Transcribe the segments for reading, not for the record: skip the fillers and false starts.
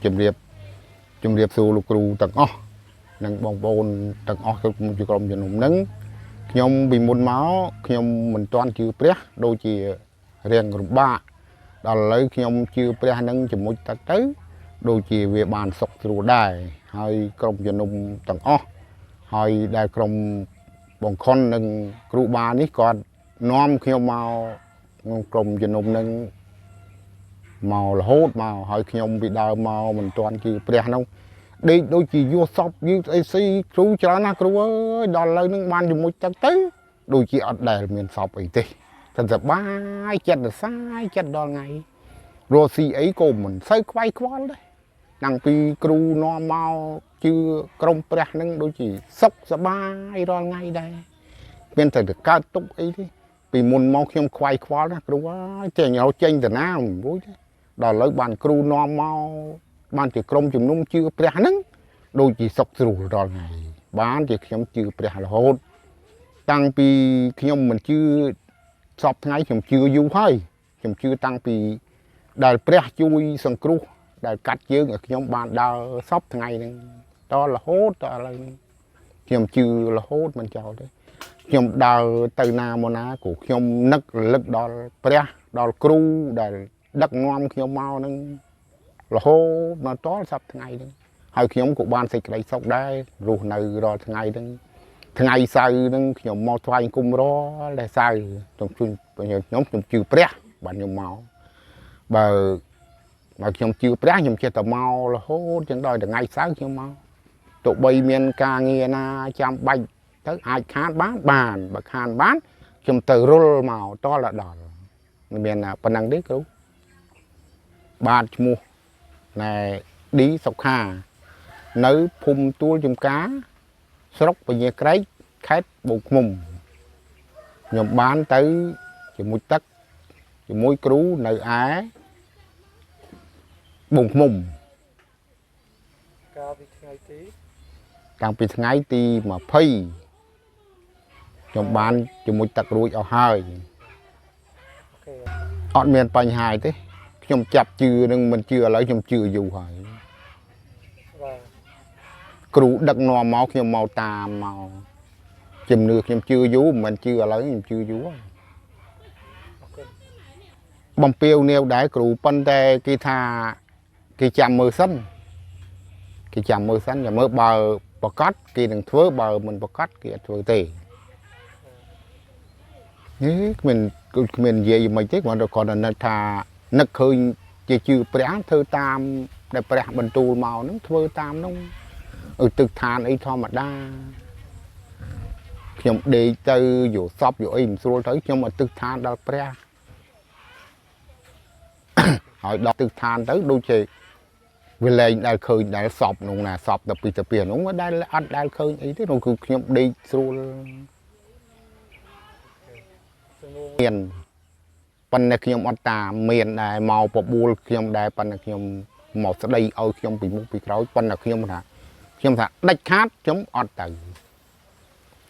ជំរាបសួរលោកគ្រូទាំងអស់និងបងប្អូនទាំងអស់ជាក្រុមជំនុំនឹងខ្ញុំពីមុនមកខ្ញុំមិនទាន់ជឿព្រះដូចជារៀងរំបាកដល់ឥឡូវខ្ញុំជឿព្រះនឹងជាមួយទៅដូចជាវាបានសុខស្រួលដែរហើយក្រុមជំនុំទាំងអស់ហើយដែលក្រុមបងខុននិងគ្រូបានេះគាត់នាំខ្ញុំមកក្នុងក្រុមជំនុំនឹងមករហូតមកហើយខ្ញុំពីដើមមកមិនទាន់ជឿព្រះនោះដេកដូចជាយោសពយឺតអីស៊ីគ្រូច្រើនណាស់គ្រូអើយដល់ឥឡូវនឹងបានជាមួយទឹកទៅដូចជាអត់ដែលមានសពអីទេតែសប្បាយចិត្តរសាយចិត្តដល់ថ្ងៃរស់ស៊ីអីក៏មិនសូវខ្វាយខ្វល់ដែរតាំងពីគ្រូនាំមកជឿក្រុមព្រះនឹងដូចជាសុខសប្បាយរាល់ថ្ងៃដែរមានតែកើតទុកអីទេពីមុនមកខ្ញុំខ្វាយខ្វល់ណាគ្រូអើយចេញរកចេញទៅណាមិនរួចទេដល់ឥឡូវបានគ្រូនាំមកបានជាក្រុមជំនុំជឿព្រះហ្នឹងដូចជាសុខស្រួលរាល់ថ្ងៃបានជាខ្ញុំជឿព្រះរហូតតាំងពីខ្ញុំមិនជឿសពថ្ងៃខ្ញុំជឿយូរហើយខ្ញុំជឿតាំងពីដែលព្រះជួយសង្គ្រោះដែលកាត់ជើងឲ្យខ្ញុំបានដើរសពថ្ងៃហ្នឹងតរហូតតឥឡូវនេះខ្ញុំជឿរហូតមិនចោលទេខ្ញុំដើរទៅណាមកណាក៏ខ្ញុំនឹករលឹកដល់ព្រះដល់គ្រូដែលដឹកនាំខ្ញុំមកហ្នឹងរហូតមកតសប្ថ្ងៃហ្នឹងហើយខ្ញុំក៏បានសេចក្តីសុខដែររស់នៅរាល់ថ្ងៃហ្នឹងថ្ងៃសៅរ៍ហ្នឹងខ្ញុំមកថ្វាយគុំរាល់តែសៅរ៍ខ្ញុំជឿព្រះបានខ្ញុំមកបើខ្ញុំជឿព្រះខ្ញុំចេះតែមករហូតចឹងដល់ថ្ងៃសៅរ៍ខ្ញុំមកទោះបីមានការងារណាចាំបាច់ទៅអាចខានបានបើខានបានខ្ញុំទៅរុលមកតដល់មិនមានប៉ុណ្ណឹងទេគ្រូបាទឈ្មោះណែឌីសុខានៅភូមិទួលចំការស្រុកពញាក្រែកខេត្តបូកឃ្មុំខ្ញុំបានទៅជាមួយទឹកជាមួយគ្រូនៅឯបូកឃ្មុំកាលពីថ្ងៃទីតាំងពីថ្ងៃទី20ខ្ញុំបានជាមួយទឹករួចអស់ហើយអត់មានបញ្ហាទេខ្ញុំចាប់ជឿនឹងមិនជឿឥឡូវខ្ញុំជឿយូរហើយបាទគ្រូដឹកនាំមកខ្ញុំមកតាមមកជំនឿខ្ញុំជឿយូរមិនជឿឥឡូវខ្ញុំជឿយូរហើយបំពេវនាវដែរគ្រូប៉ុន្តែគេថាគេចាំមើលសិនចាំមើលបើប្រកាសគេនឹងធ្វើបើមិនប្រកាសគេអត់ធ្វើទេគ្មាននិយាយមិនទេគាត់តែនឹកថានឹកឃើញជាជឿព្រះធ្វើតាមដែលព្រះបន្ទូលមកហ្នឹងធ្វើតាមហ្នឹងឲ្យទឹកឋានអីធម្មតាខ្ញុំដេកទៅយកសពយកអីមិនស្រួលទៅខ្ញុំឲ្យទឹកឋានដល់ព្រះហើយដល់ទឹកឋានទៅដូចជាវាលែងដែលឃើញដែលសពនោះណាសពទៅពីនោះដែលអត់ដែលឃើញអីទេនោះគឺខ្ញុំដេកស្រួលមានប៉ុន្តែខ្ញុំអត់តាមមានដែរមកបបួលខ្ញុំដែរប៉ុន្តែខ្ញុំមកស្ដីឲ្យខ្ញុំពីមុខពីក្រោយប៉ុន្តែខ្ញុំថាដាច់ខាតខ្ញុំអត់ទៅ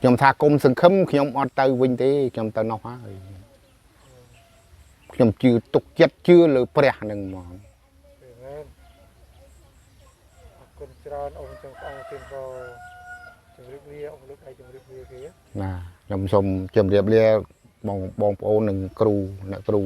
ខ្ញុំថាគុំសង្ឃឹមខ្ញុំអត់ទៅវិញទេខ្ញុំទៅនោះហើយខ្ញុំជឿទុកចិត្តជឿលើព្រះនឹងហ្មងអរគុណច្រើនអង្គចង់ស្អងទៀតក៏ជម្រាបលាអង្គលោកឯងជម្រាបលាគេណាខ្ញុំសូមជម្រាបលាបងប្អូននិងគ្រូអ្នកគ្រូ